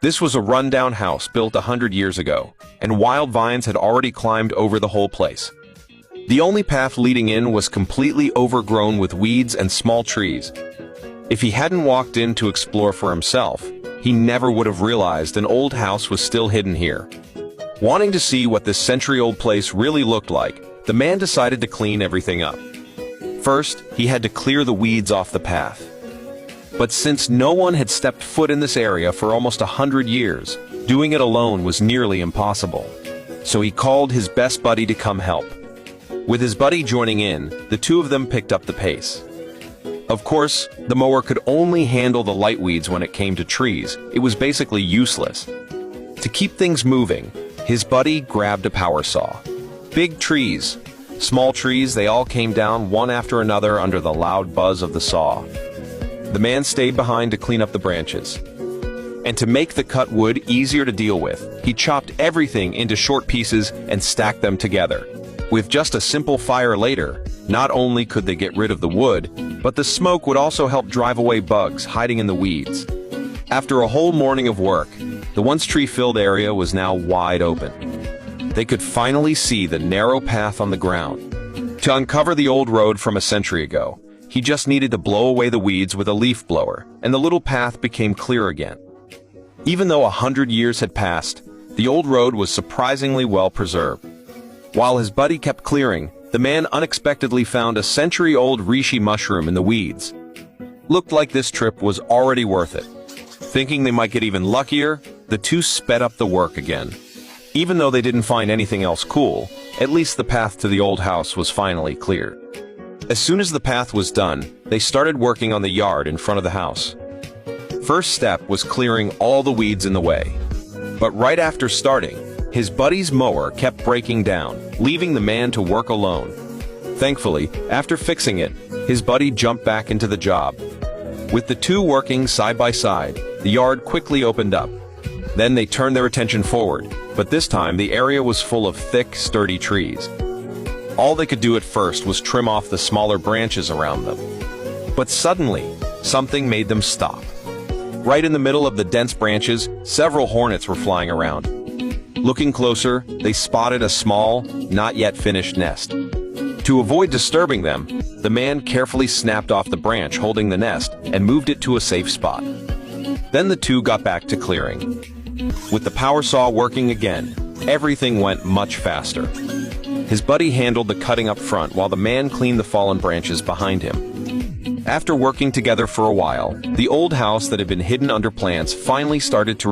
This was a rundown house built 100 years ago, and wild vines had already climbed over the whole place. The only path leading in was completely overgrown with weeds and small trees. If he hadn't walked in to explore for himself, he never would have realized an old house was still hidden here. Wanting to see what this century-old place really looked like, the man decided to clean everything up. First, he had to clear the weeds off the path. But since no one had stepped foot in this area for almost 100 years, doing it alone was nearly impossible. So he called his best buddy to come help. With his buddy joining in, the two of them picked up the pace. Of course, the mower could only handle the light weeds when it came to trees. It was basically useless. To keep things moving, his buddy grabbed a power saw. Big trees, small trees, they all came down one after another under the loud buzz of the saw. The man stayed behind to clean up the branches. And to make the cut wood easier to deal with, he chopped everything into short pieces and stacked them together. With just a simple fire later, not only could they get rid of the wood, but the smoke would also help drive away bugs hiding in the weeds. After a whole morning of work, the once tree-filled area was now wide open. They could finally see the narrow path on the ground. To uncover the old road from a century ago, he just needed to blow away the weeds with a leaf blower, and the little path became clear again. Even though 100 years had passed, the old road was surprisingly well preserved. While his buddy kept clearing, the man unexpectedly found a century-old reishi mushroom in the weeds. Looked like this trip was already worth it. Thinking they might get even luckier, the two sped up the work again. Even though they didn't find anything else cool, at least the path to the old house was finally cleared. As soon as the path was done, they started working on the yard in front of the house. First step was clearing all the weeds in the way. But right after starting, his buddy's mower kept breaking down, leaving the man to work alone. Thankfully, after fixing it, his buddy jumped back into the job. With the two working side by side, the yard quickly opened up. Then they turned their attention forward, but this time the area was full of thick, sturdy trees. All they could do at first was trim off the smaller branches around them. But suddenly, something made them stop. Right in the middle of the dense branches, several hornets were flying around. Looking closer, they spotted a small, not yet finished nest. To avoid disturbing them, the man carefully snapped off the branch holding the nest and moved it to a safe spot. Then the two got back to clearing. With the power saw working again, everything went much faster. His buddy handled the cutting up front while the man cleaned the fallen branches behind him. After working together for a while, the old house that had been hidden under plants finally started to